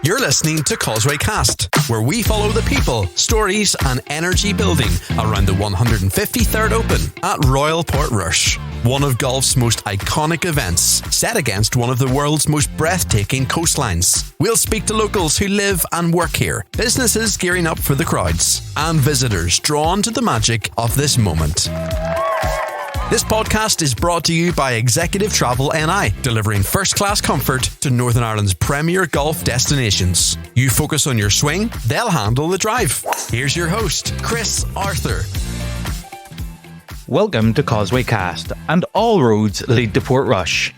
You're listening to Causeway Cast, where we follow the people, stories and energy building around the 153rd Open at Royal Portrush, one of golf's most iconic events, set against one of the world's most breathtaking coastlines. We'll speak to locals who live and work here, businesses gearing up for the crowds, and visitors drawn to the magic of this moment. This podcast is brought to you by Executive Travel NI, delivering first-class comfort to Northern Ireland's premier golf destinations. You focus on your swing, they'll handle the drive. Here's your host, Chris Arthur. Welcome to Causeway Cast, and all roads lead to Portrush.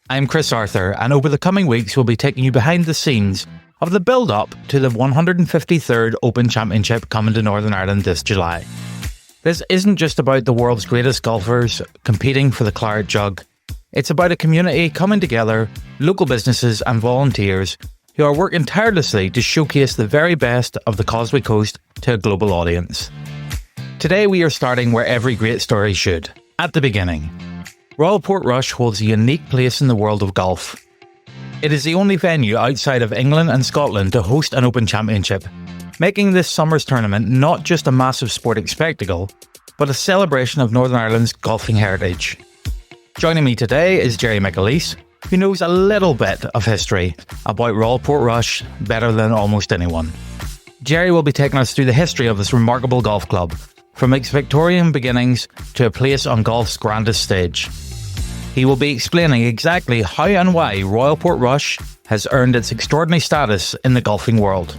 I'm Chris Arthur, and over the coming weeks we'll be taking you behind the scenes of the build-up to the 153rd Open Championship coming to Northern Ireland this July. This isn't just about the world's greatest golfers competing for the claret jug. It's about a community coming together, local businesses and volunteers who are working tirelessly to showcase the very best of the Causeway Coast to a global audience. Today we are starting where every great story should, at the beginning. Royal Portrush holds a unique place in the world of golf. It is the only venue outside of England and Scotland to host an Open Championship, making this summer's tournament not just a massive sporting spectacle, but a celebration of Northern Ireland's golfing heritage. Joining me today is Gerry McAleese, who knows a little bit of history about Royal Portrush better than almost anyone. Gerry will be taking us through the history of this remarkable golf club, from its Victorian beginnings to a place on golf's grandest stage. He will be explaining exactly how and why Royal Portrush has earned its extraordinary status in the golfing world.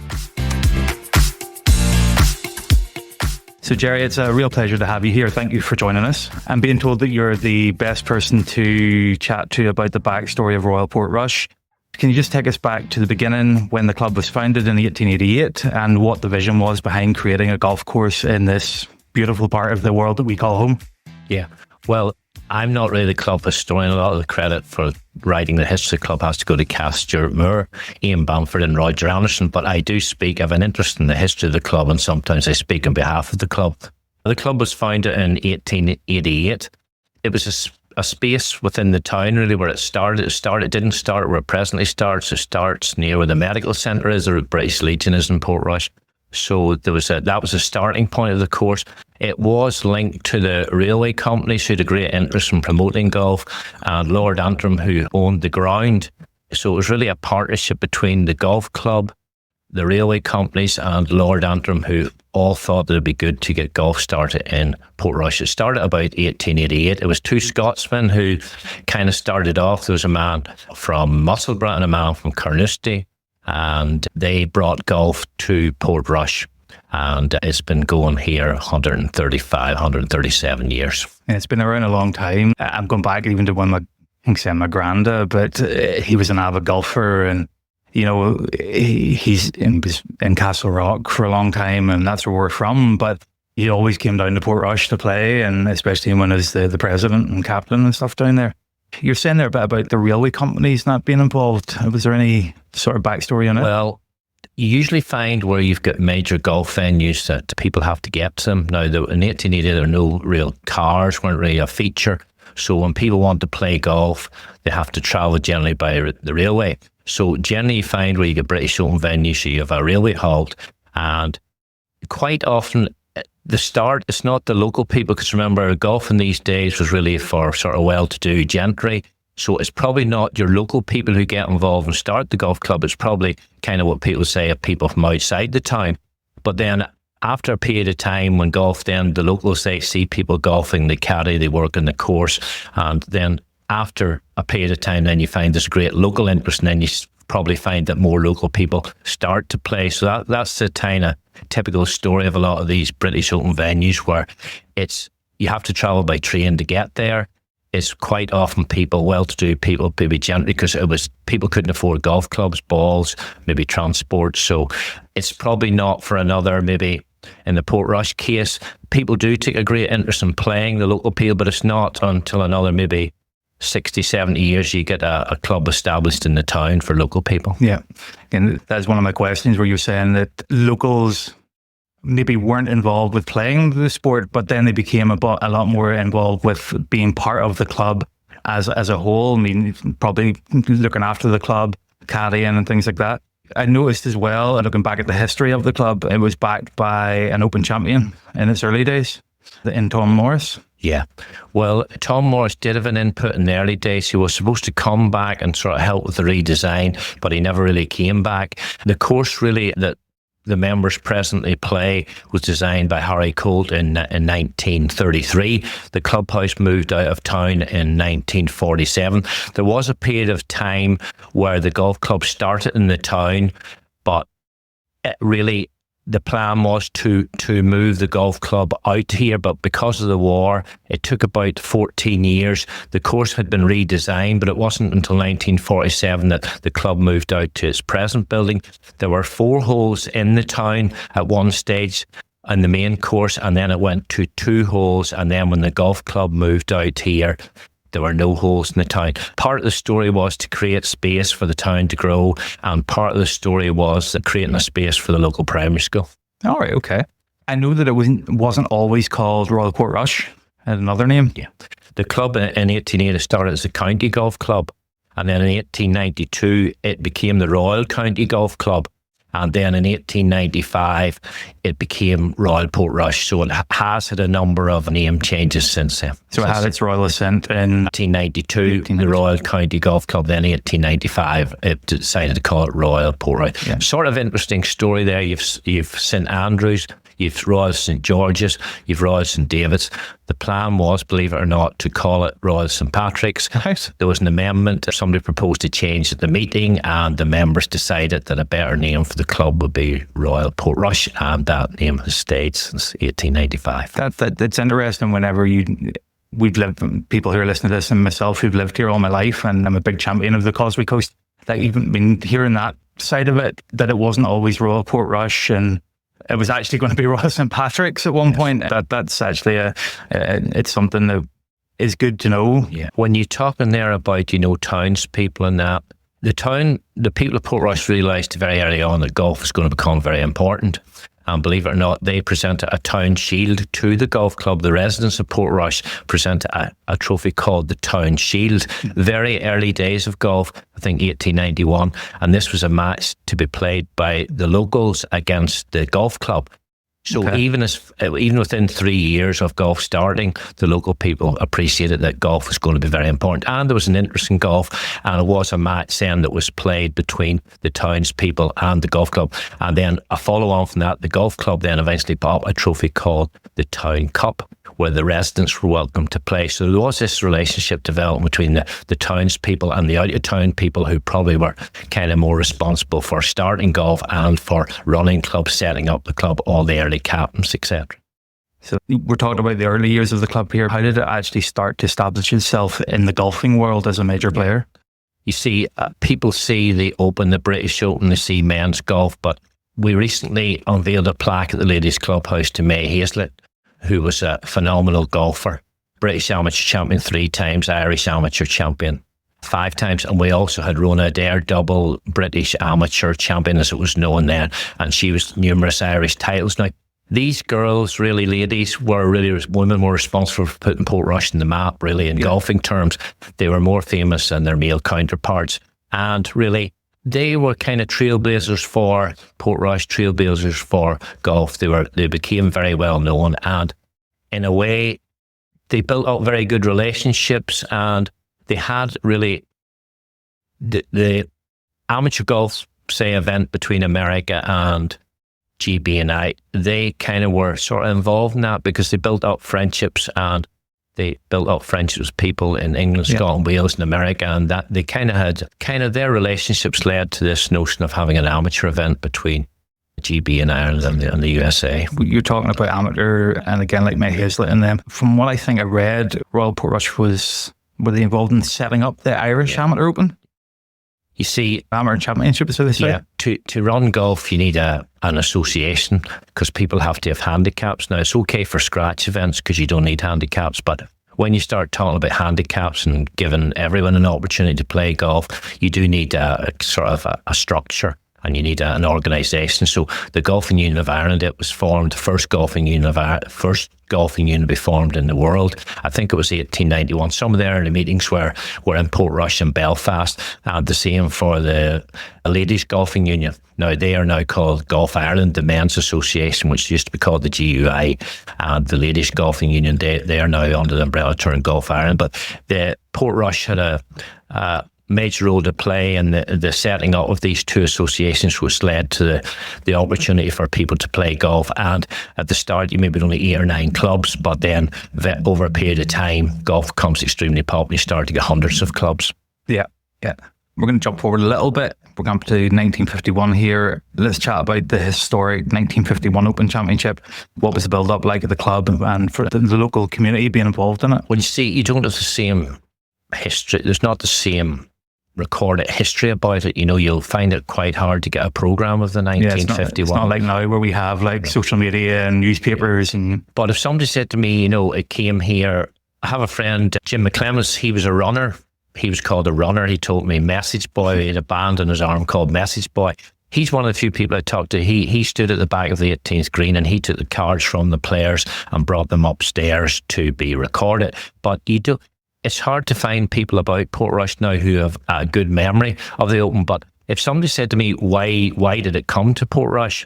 So Gerry, it's a real pleasure to have you here. Thank you for joining us. I'm being told that you're the best person to chat to about the backstory of Royal Portrush. Can you just take us back to the beginning when the club was founded in 1888 and what the vision was behind creating a golf course in this beautiful part of the world that we call home? Yeah, well, I'm not really the club historian. A lot of the credit for writing the history of the club has to go to Cass Stuart Moore, Ian Bamford and Roger Anderson, but I do speak, I have an interest in the history of the club, and sometimes I speak on behalf of the club. The club was founded in 1888. It was a space within the town really where it started. It didn't start where it presently starts. It starts near where the medical centre is, or British Legion is in Portrush. So that was a starting point of the course. It was linked to the railway companies who had a great interest in promoting golf, and Lord Antrim, who owned the ground. So it was really a partnership between the golf club, the railway companies and Lord Antrim, who all thought that it'd be good to get golf started in Portrush. It started about 1888. It was two Scotsmen who kind of started off. There was a man from Musselburgh and a man from Carnoustie, and they brought golf to Portrush, and it's been going here 137 years. Yeah, it's been around a long time. I'm going back even to when my granda, but he was an avid golfer, and you know, he's in Castle Rock for a long time, and that's where we're from, but he always came down to Portrush to play, and especially when he was the president and captain and stuff down there. You're saying there about the railway companies not being involved. Was there any sort of backstory on it? Well, you usually find where you've got major golf venues that people have to get to them. Now, in 1880, there were no real cars, weren't really a feature. So when people want to play golf, they have to travel generally by the railway. So generally you find where you get British Open venues, so you have a railway halt, and quite often the start, it's not the local people, because remember, golf in these days was really for sort of well-to-do gentry. So it's probably not your local people who get involved and start the golf club. It's probably kind of what people say of people from outside the town. But then after a period of time when golf, then the locals, they see people golfing, they caddy, they work in the course. And then after a period of time, then you find this great local interest, and then you probably find that more local people start to play. So that's the kind of typical story of a lot of these British Open venues, where you have to travel by train to get there. It's quite often people, well-to-do people, maybe gentry, because people couldn't afford golf clubs, balls, maybe transport. So it's probably not for another, maybe in the Portrush case, people do take a great interest in playing, the local people, but it's not until another maybe 60, 70 years you get a club established in the town for local people. Yeah, and that's one of my questions, where you're saying that locals maybe weren't involved with playing the sport, but then they became a lot more involved with being part of the club as a whole. I mean, probably looking after the club, caddying and things like that. I noticed as well, looking back at the history of the club, it was backed by an Open champion in its early days, in Tom Morris. Yeah. Well, Tom Morris did have an input in the early days. He was supposed to come back and sort of help with the redesign, but he never really came back. The course really that the members presently play was designed by Harry Colt in 1933. The clubhouse moved out of town in 1947. There was a period of time where the golf club started in the town, but it really, the plan was to move the golf club out here, but because of the war, it took about 14 years. The course had been redesigned, but it wasn't until 1947 that the club moved out to its present building. There were 4 holes in the town at one stage in the main course, and then it went to 2 holes, and then when the golf club moved out here, there were no holes in the town. Part of the story was to create space for the town to grow, and part of the story was creating a space for the local primary school. All right, okay. I know that it wasn't always called Royal Portrush. It had another name. Yeah. The club in 1880 started as a county golf club, and then in 1892 it became the Royal County Golf Club. And then in 1895, it became Royal Portrush. So it has had a number of name changes since then. So it had its royal ascent in 1892, the Royal County Golf Club. Then 1895, it decided to call it Royal Portrush. Yeah. Sort of interesting story there. You've St Andrews, you've Royal St George's, you've Royal St David's. The plan was, believe it or not, to call it Royal St Patrick's. Nice. There was an amendment. Somebody proposed to change at the meeting, and the members decided that a better name for the club would be Royal Portrush, and that name has stayed since 1895. That's interesting. We've lived, people who are listening to this, and myself, who've lived here all my life, and I'm a big champion of the Causeway Coast. Like, even been hearing that side of it, that it wasn't always Royal Portrush, and it was actually going to be Royal St Patrick's at one point. That's actually it's something that is good to know. Yeah. When you're talking there about, townspeople and that, the people of Portrush realised very early on that golf was going to become very important. And believe it or not, they presented a town shield to the golf club. The residents of Portrush presented a trophy called the Town Shield. Very early days of golf, I think 1891. And this was a match to be played by the locals against the golf club. So Okay. even within 3 years of golf starting, the local people appreciated that golf was going to be very important. And there was an interest in golf, and it was a match then that was played between the townspeople and the golf club. And then a follow-on from that, the golf club then eventually bought a trophy called the Town Cup, where the residents were welcome to play. So there was this relationship developing between the townspeople and the out-of-town people, who probably were kind of more responsible for starting golf and for running clubs, setting up the club, all the early captains, etc. So we're talking about the early years of the club here. How did it actually start to establish itself in the golfing world as a major player? You see, people see the Open, the British Open, they see men's golf, but we recently unveiled a plaque at the Ladies' Clubhouse to May Hazlett, who was a phenomenal golfer, British amateur champion 3 times, Irish amateur champion 5 times, and we also had Rona Adair, double British amateur champion as it was known then, and she was numerous Irish titles. Now, these girls, really ladies, women were responsible for putting Portrush in the map, really, in golfing terms. They were more famous than their male counterparts, and really, they were kind of trailblazers for Portrush, trailblazers for golf. They became very well known, and in a way, they built up very good relationships, and they had really the amateur golf, say, event between America and GB&I. They kind of were sort of involved in that because they built up friendships, and they built up friendships with people in England, Scotland, Wales, and America, and that they kind of had their relationships led to this notion of having an amateur event between GB and Ireland and the USA. You're talking about amateur, and again, like May Hazlett and them. From what I think I read, Royal Portrush were they involved in setting up the Irish Amateur Open? You see, Amateur Championship, so they say? Yeah, to run golf, you need an association, because people have to have handicaps. Now, it's okay for scratch events because you don't need handicaps, but when you start talking about handicaps and giving everyone an opportunity to play golf, you do need a structure, and you need an organisation. So the Golfing Union of Ireland, it was formed, the first golfing union to be formed in the world. I think it was 1891. Some of the early meetings were in Portrush and Belfast, and the same for the Ladies Golfing Union. Now, they are now called Golf Ireland, the Men's Association, which used to be called the GUI, and the Ladies Golfing Union. They are now under the umbrella term Golf Ireland. But the Portrush had a major role to play in the setting up of these two associations, which led to the opportunity for people to play golf. And at the start, you maybe only 8 or 9 clubs, but then over a period of time, golf becomes extremely popular. You start to get hundreds of clubs. Yeah. We're going to jump forward a little bit. We're going to 1951 here. Let's chat about the historic 1951 Open Championship. What was the build-up like at the club and for the local community being involved in it? Well, you see, you don't have the same history. There's not the same recorded history about it. You'll find it quite hard to get a programme of the 1951. It's not like now where we have like social media and newspapers. But if somebody said to me, it came here, I have a friend, Jim McClemens, he was a runner. He was called a runner. He told me Message Boy. He had a band on his arm called Message Boy. He's one of the few people I talked to. He stood at the back of the 18th green and he took the cards from the players and brought them upstairs to be recorded. But it's hard to find people about Portrush now who have a good memory of the Open. But if somebody said to me, why did it come to Portrush?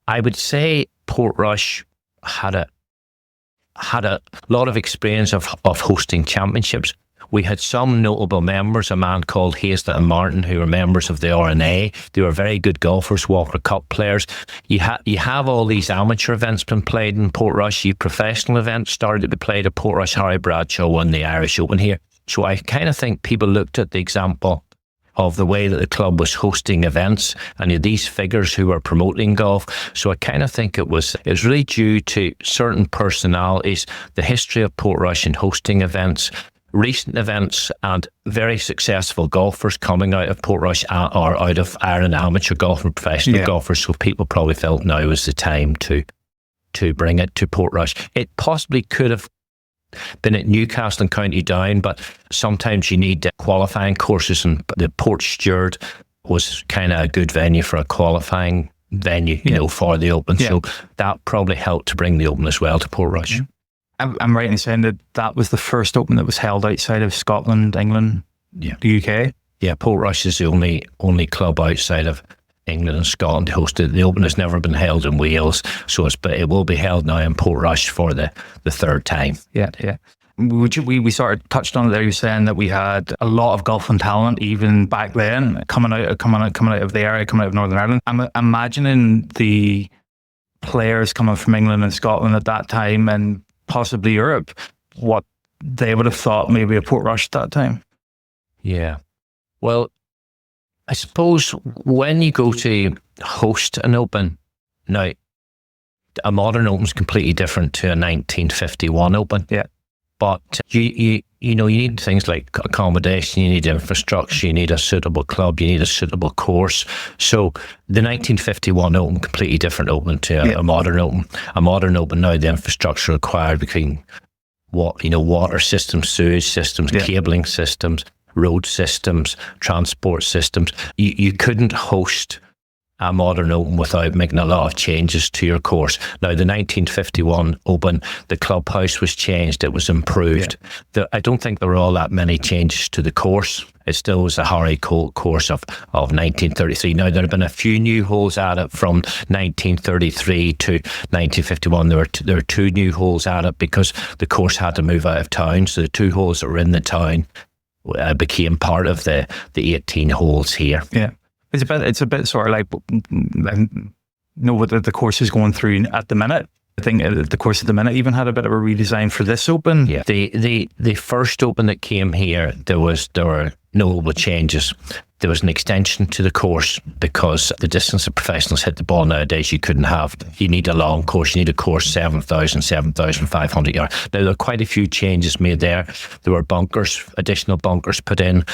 I would say Portrush had a lot of experience of hosting championships. We had some notable members, a man called Haslet and Martin, who were members of the RNA. They were very good golfers, Walker Cup players. You have all these amateur events been played in Portrush. You professional events started to be played at Portrush. Harry Bradshaw won the Irish Open here. So I kind of think people looked at the example of the way that the club was hosting events and you had these figures who were promoting golf. So I kind of think it was really due to certain personalities, the history of Portrush and hosting events, recent events and very successful golfers coming out of Portrush or out of Ireland, amateur golf and professional golfers. So people probably felt now was the time to bring it to Portrush. It possibly could have been at Newcastle and County Down, but sometimes you need qualifying courses, and the Port Stewart was kind of a good venue for a qualifying venue, for the Open. Yeah. So that probably helped to bring the Open as well to Portrush. Yeah. I'm right in saying that was the first Open that was held outside of Scotland, England, the UK? Yeah, Portrush is the only club outside of England and Scotland to host it. The Open has never been held in Wales, so it will be held now in Portrush for the third time. Yeah. We sort of touched on it there. You were saying that we had a lot of golfing talent even back then coming out of the area, coming out of Northern Ireland. I'm imagining the players coming from England and Scotland at that time and possibly Europe, what they would have thought maybe of Portrush at that time. Yeah. Well, I suppose when you go to host an Open, now a modern Open is completely different to a 1951 Open. Yeah. But you need things like accommodation, you need infrastructure, you need a suitable club, you need a suitable course. So the 1951 Open, completely different Open to a modern Open. A modern Open now, the infrastructure required between water systems, sewage systems, cabling systems, road systems, transport systems. You couldn't host a modern Open without making a lot of changes to your course. Now, the 1951 Open, the clubhouse was changed, it was improved. I don't think there were all that many changes to the course. It still was a Harry Colt course of 1933. Now, there have been a few new holes added from 1933 to 1951. There were 2 new holes added because the course had to move out of town. So the 2 holes that were in the town became part of the 18 holes here. Yeah. It's a bit sort of like what the course is going through at the minute. I think the course at the minute even had a bit of a redesign for this Open. Yeah. The first Open that came here, there were notable changes. There was an extension to the course because the distance that professionals hit the ball nowadays, you need a long course. You need a course 7,500 yards. Now, there are quite a few changes made there. There were additional bunkers put in.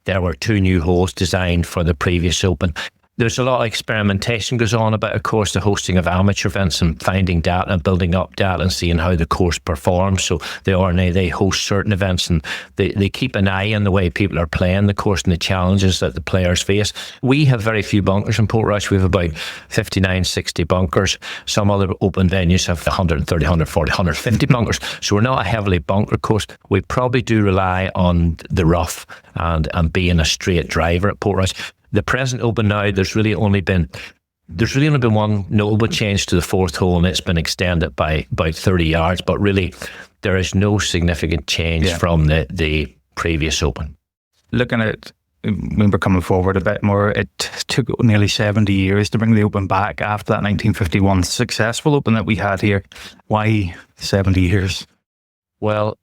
There were 2 new holes designed for the previous Open. There's a lot of experimentation goes on about, of course, the hosting of amateur events and finding data and building up data and seeing how the course performs. So the RNA, they host certain events and they keep an eye on the way people are playing the course and the challenges that the players face. We have very few bunkers in Portrush. We have about 59, 60 bunkers. Some other Open venues have 130, 140, 150 bunkers. So we're not a heavily bunker course. We probably do rely on the rough and being a straight driver at Portrush. The present Open now, there's really only been one notable change to the fourth hole, and it's been extended by about 30 yards. But really, there is no significant change from the previous Open. Looking at when we're coming forward a bit more, it took nearly 70 years to bring the Open back after that 1951 successful Open that we had here. Why 70 years? Well,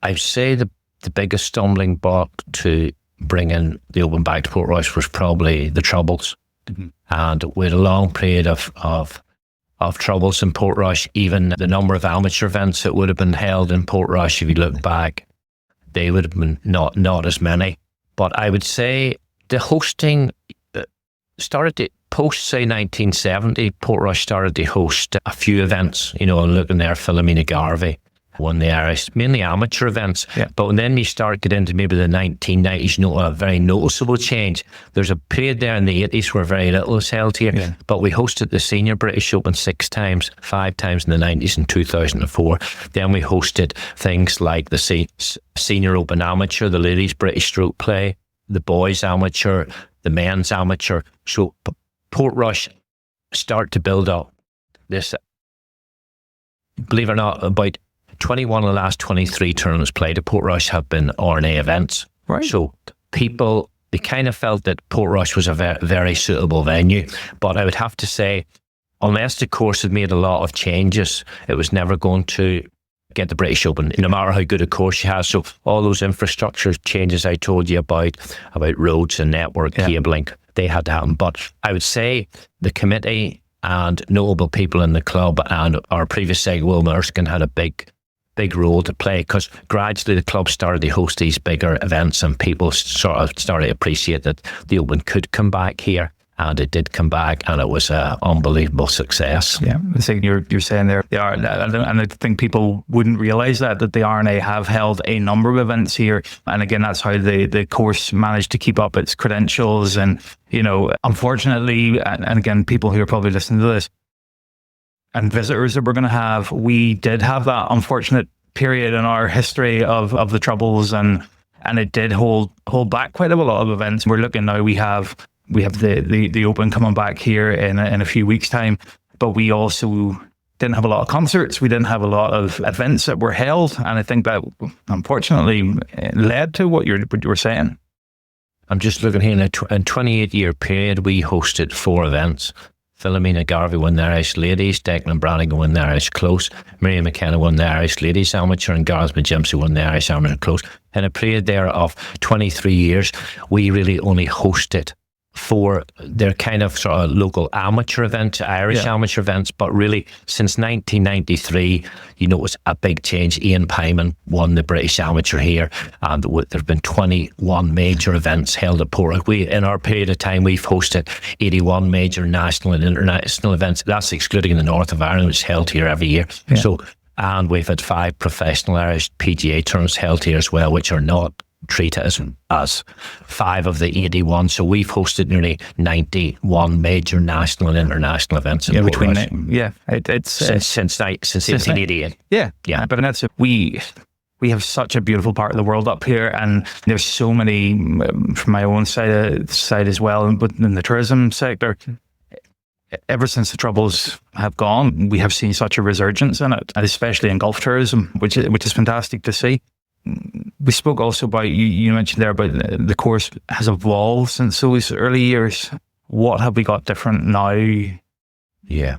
I'd say the biggest stumbling block to bringing the Open back to Portrush was probably the Troubles. Mm-hmm. And we had a long period of troubles in Portrush. Even the number of amateur events that would have been held in Portrush, if you look back, they would have been not as many. But I would say the hosting started to post, say, 1970. Portrush started to host a few events. Looking there, Philomena Garvey won the Irish, mainly amateur events. Yeah. But when then you start getting into maybe the 1990s, a very noticeable change. There's a period there in the 80s where very little was held here. Yeah. But we hosted the Senior British Open 6 times, 5 times in the 90s and 2004. Then we hosted things like the Senior Open Amateur, the Ladies British Stroke Play, the Boys Amateur, the Men's Amateur. So Portrush start to build up this, believe it or not, about 21 of the last 23 tournaments played at Portrush have been R&A events. Right. So people, they kind of felt that Portrush was a very suitable venue. But I would have to say, unless the course had made a lot of changes, it was never going to get the British Open, no matter how good a course you have. So all those infrastructure changes I told you about roads and network cabling, they had to happen. But I would say the committee and notable people in the club and our previous secretary, Will Erskine, had a big role to play, because gradually the club started to host these bigger events and people sort of started to appreciate that the Open could come back here, and it did come back, and it was an unbelievable success. Yeah, I think you're saying there, they are, and I think people wouldn't realise that the R&A have held a number of events here, and again, that's how the course managed to keep up its credentials. And unfortunately, and again, people who are probably listening to this and visitors that we're going to have, we did have that unfortunate period in our history of the Troubles, and it did hold back quite a lot of events. We're looking now, we have the Open coming back here in a few weeks' time, but we also didn't have a lot of concerts. We didn't have a lot of events that were held, and I think that unfortunately led to what you were saying. I'm just looking here, in a 28-year period, we hosted 4 events. Philomena Garvey won the Irish Ladies, Declan Brannigan won the Irish Close, Miriam McKenna won the Irish Ladies Amateur, and Gareth McGimpsey won the Irish Amateur Close. In a period there of 23 years, we really only hosted 4, they're kind of sort of local amateur events, Irish amateur events, but really since 1993, it was a big change. Ian Pyman won the British Amateur here, and there have been 21 major events held at Portrush. In our period of time, we've hosted 81 major national and international events. That's excluding the north of Ireland, which is held here every year. Yeah. So, and we've had 5 professional Irish PGA tournaments held here as well, which are not treated as 5 of the 81. So we've hosted nearly 91 major national and international events in Portrush. It's since 1888. Yeah. But that's we have such a beautiful part of the world up here, and there's so many from my own side as well, but in the tourism sector. Ever since the Troubles have gone, we have seen such a resurgence in it, and especially in golf tourism, which is fantastic to see. We spoke also about, you mentioned there about the course has evolved since those early years. What have we got different now? Yeah.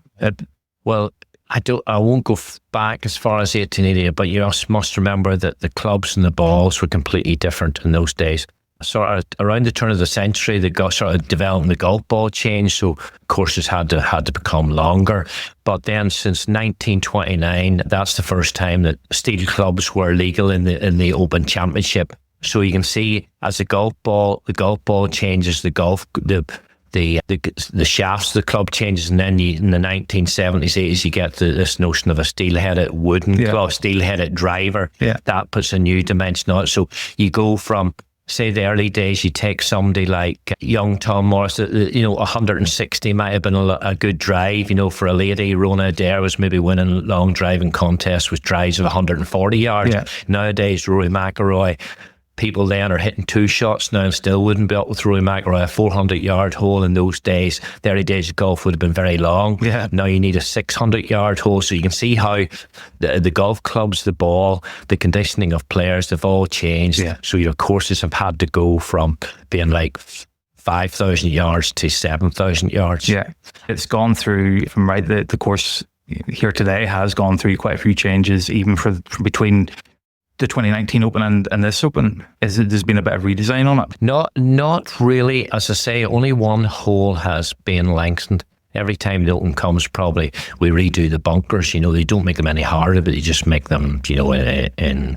Well, I won't go back as far as 1880, but you must remember that the clubs and the balls were completely different in those days. Sort of around the turn of the century, they got sort of developing the golf ball changed, so courses had to become longer. But then since 1929, that's the first time that steel clubs were legal in the Open Championship. So you can see as the golf ball changes, the shafts of the club changes, and then in the 1970s, 80s, you get this notion of a steel-headed wooden club, steel-headed driver. Yeah. That puts a new dimension on it. So you go from, say, the early days, you take somebody like young Tom Morris, 160 might have been a good drive, for a lady. Rona Adair was maybe winning long driving contests with drives of 140 yards. Yeah. Nowadays, Rory McIlroy, People then are hitting 2 shots now and still wouldn't be up with Rory McIlroy. A 400-yard hole in those days. The early days of golf would have been very long. Yeah. Now you need a 600-yard hole. So you can see how the golf clubs, the ball, the conditioning of players, they've all changed. Yeah. So your courses have had to go from being like 5,000 yards to 7,000 yards. Yeah, it's gone through, if I'm right, the course here today has gone through quite a few changes, even from between the 2019 Open and this Open. There's been a bit of redesign on it? Not really. As I say, only one hole has been lengthened. Every time the Open comes, probably we redo the bunkers. They don't make them any harder, but they just make them, in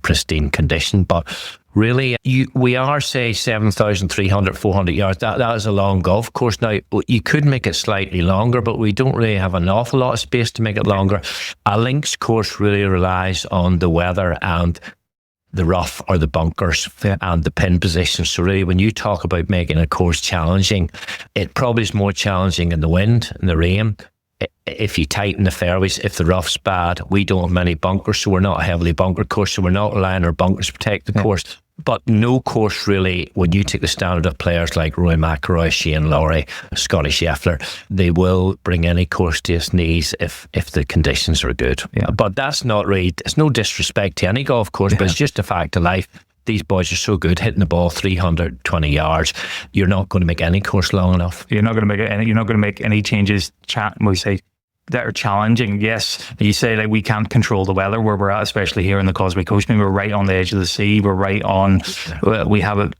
pristine condition. But really, we are, say, 7,300, 400 yards. That is a long golf course. Now, you could make it slightly longer, but we don't really have an awful lot of space to make it longer. A links course really relies on the weather and the rough or the bunkers and the pin position. So really, when you talk about making a course challenging, it probably is more challenging in the wind and the rain. If you tighten the fairways, if the rough's bad, we don't have many bunkers, so we're not a heavily bunkered course, so we're not relying on our bunkers to protect the course. But no course really, when you take the standard of players like Roy McIlroy, Shane Lowry, Scotty Scheffler, they will bring any course to its knees if the conditions are good. Yeah. But that's not really, it's no disrespect to any golf course, but it's just a fact of life. These boys are so good hitting the ball 320 yards. You're not going to make any course long enough. You're not going to make any changes. We say that are challenging. Yes, you say like we can't control the weather where we're at, especially here in the Causeway Coast. I mean, we're right on the edge of the sea. We're right on. We have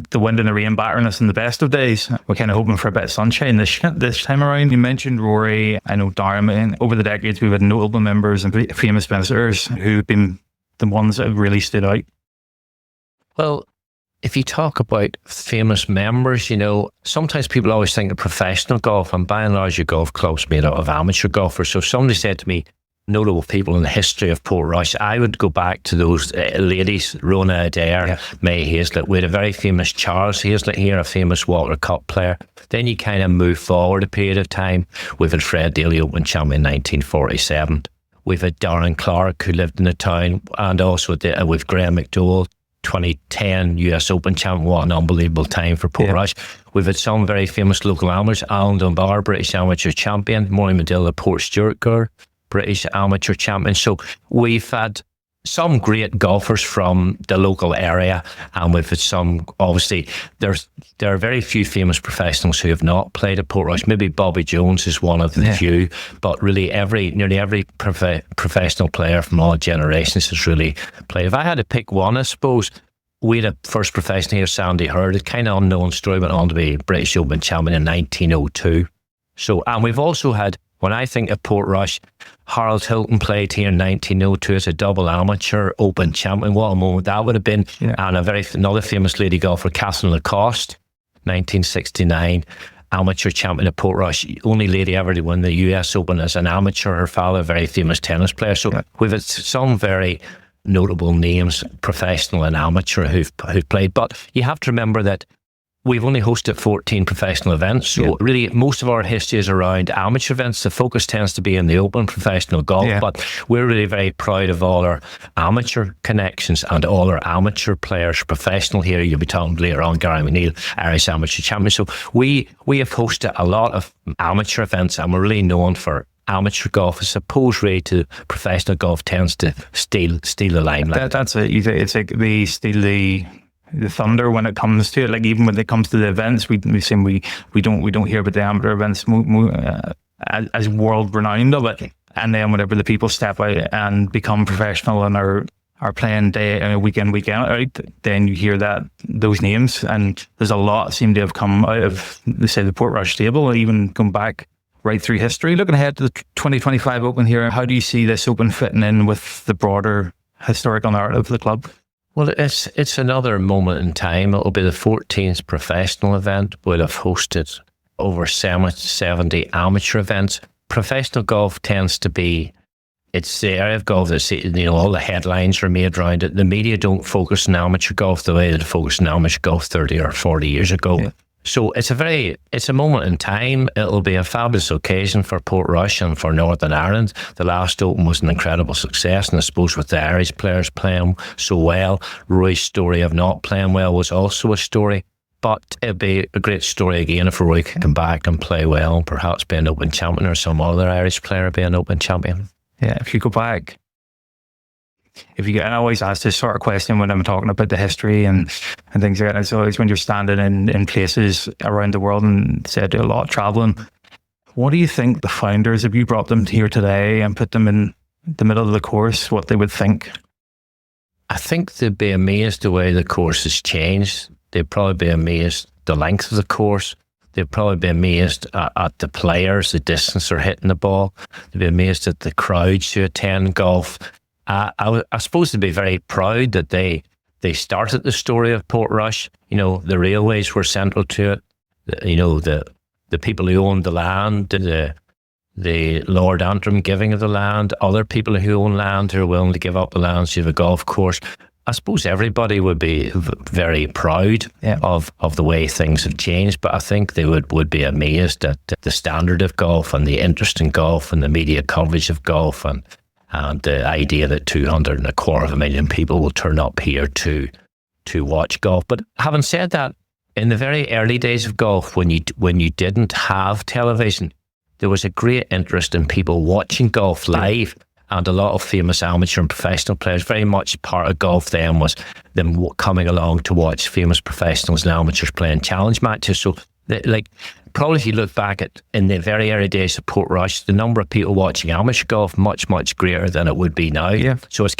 the wind and the rain battering us in the best of days. We're kind of hoping for a bit of sunshine this time around. You mentioned Rory. I know Darren. Over the decades, we've had notable members and famous visitors who've been the ones that have really stood out. Well, if you talk about famous members, sometimes people always think of professional golf, and by and large your golf club's made out of amateur golfers. So if somebody said to me, notable people in the history of Portrush, I would go back to those ladies, Rona Adair, May Hazlett. We had a very famous Charles Hazlett here, a famous Walker Cup player. Then you kind of move forward a period of time. We've had Fred Daly Open champion in 1947. We've had Darren Clark, who lived in the town, and also with Graham McDowell, 2010 US Open champion. What an unbelievable time for Portrush. We've had some very famous local amateurs. Alan Dunbar, British amateur champion. Maureen Medilla, Port Stewart girl, British amateur champion. So we've had some great golfers from the local area, and we've had some, obviously, there are very few famous professionals who have not played at Portrush. Maybe Bobby Jones is one of the few, but really nearly every professional player from all generations has really played. If I had to pick one, I suppose, we had a first professional here, Sandy Hurd, a kind of unknown story, went on to be British Open champion in 1902. So, and we've also had, when I think of Portrush, Harold Hilton played here in 1902 as a double amateur Open champion. What a moment that would have been. Yeah. And another famous lady golfer, Catherine Lacoste, 1969, amateur champion at Portrush. Only lady ever to win the US Open as an amateur. Her father, a very famous tennis player. So we've had some very notable names, professional and amateur, who've played. But you have to remember that we've only hosted 14 professional events, so really most of our history is around amateur events. The focus tends to be in the open professional golf, but we're really very proud of all our amateur connections and all our amateur players, professional here. You'll be talking later on, Gary McNeil, Irish amateur champion. So we have hosted a lot of amateur events, and we're really known for amateur golf. I suppose really to professional golf tends to steal the limelight. That's it. It's like they steal the thunder when it comes to it. Like even when it comes to the events, we don't hear about the amateur events as world renowned of it. And then whenever the people step out and become professional and are playing week in, week out, then you hear those names. And there's a lot seem to have come out of, say, the Portrush stable, even come back right through history. Looking ahead to the 2025 Open here, how do you see this Open fitting in with the broader historical narrative of the club? Well, it's another moment in time. It'll be the 14th professional event. We'll have hosted over 70 amateur events. Professional golf tends to be, it's the area of golf that all the headlines are made around it. The media don't focus on amateur golf the way they focused on amateur golf 30 or 40 years ago. So it's a moment in time. It'll be a fabulous occasion for Portrush and for Northern Ireland. The last Open was an incredible success, and I suppose with the Irish players playing so well, Roy's story of not playing well was also a story. But it'd be a great story again if Roy could come back and play well, and perhaps be an Open champion, or some other Irish player be an Open champion. Yeah, if you go back, and I always ask this sort of question when I'm talking about the history and things like that. It's always when you're standing in places around the world and say do a lot of traveling. What do you think the founders, if you brought them here today and put them in the middle of the course, what they would think? I think they'd be amazed the way the course has changed. They'd probably be amazed the length of the course. They'd probably be amazed at the players, the distance they're hitting the ball. They'd be amazed at the crowds who attend golf. I suppose they'd be very proud that they started the story of Portrush. You know, the railways were central to it. The people who owned the land, the Lord Antrim giving of the land, other people who own land who are willing to give up the land to have a golf course. I suppose everybody would be very proud of the way things have changed, but I think they would be amazed at the standard of golf and the interest in golf and the media coverage of golf and the idea that 225,000 people will turn up here to watch golf. But having said that, in the very early days of golf, when you didn't have television, there was a great interest in people watching golf live. And a lot of famous amateur and professional players, very much part of golf then was them coming along to watch famous professionals and amateurs playing challenge matches. So, probably if you look back at in the very early days of Portrush, the number of people watching amateur golf much greater than it would be now. Yeah. So it's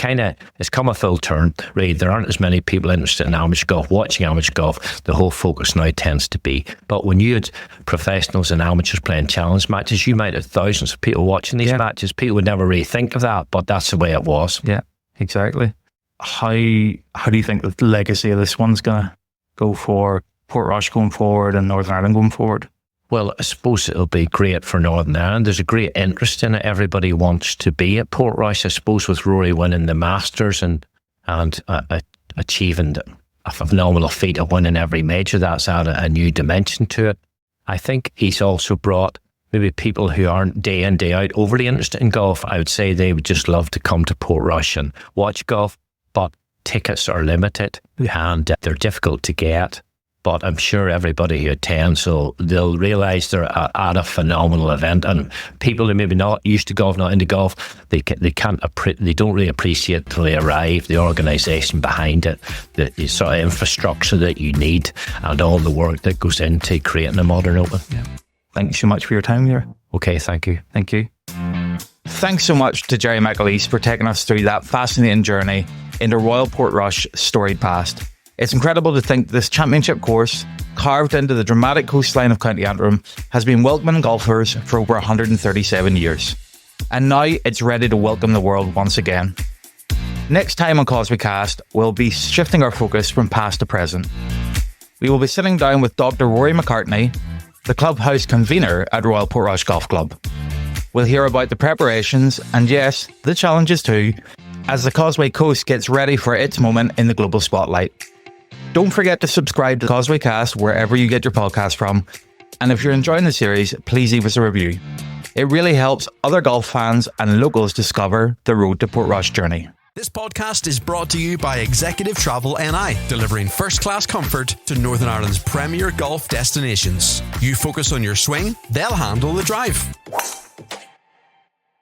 come a full turn. Really, there aren't as many people interested in amateur golf, watching amateur golf. The whole focus now tends to be. But when you had professionals and amateurs playing challenge matches, you might have thousands of people watching these matches. People would never really think of that, but that's the way it was. Yeah, exactly. How do you think the legacy of this one's going to go for Portrush going forward and Northern Ireland going forward? Well, I suppose it'll be great for Northern Ireland. There's a great interest in it. Everybody wants to be at Portrush. I suppose with Rory winning the Masters and achieving a phenomenal feat of winning every major, that's added a new dimension to it. I think he's also brought maybe people who aren't day in, day out overly interested in golf. I would say they would just love to come to Portrush and watch golf, but tickets are limited and they're difficult to get. But I'm sure everybody who attends, so they'll realise they're at a phenomenal event, and people who maybe not used to golf, not into golf, they don't really appreciate till they arrive the organisation behind it, the sort of infrastructure that you need, and all the work that goes into creating a modern Open. Yeah. Thank you so much for your time here. Okay, thank you. Thank you. Thanks so much to Gerry McAleese for taking us through that fascinating journey into Royal Portrush storied past. It's incredible to think this championship course, carved into the dramatic coastline of County Antrim, has been welcoming golfers for over 137 years. And now it's ready to welcome the world once again. Next time on Causeway Cast, we'll be shifting our focus from past to present. We will be sitting down with Dr. Rory McCartney, the clubhouse convener at Royal Portrush Golf Club. We'll hear about the preparations and, yes, the challenges too, as the Causeway Coast gets ready for its moment in the global spotlight. Don't forget to subscribe to Causeway Cast wherever you get your podcast from. And if you're enjoying the series, please leave us a review. It really helps other golf fans and locals discover the Road to Portrush journey. This podcast is brought to you by Executive Travel NI, delivering first-class comfort to Northern Ireland's premier golf destinations. You focus on your swing, they'll handle the drive.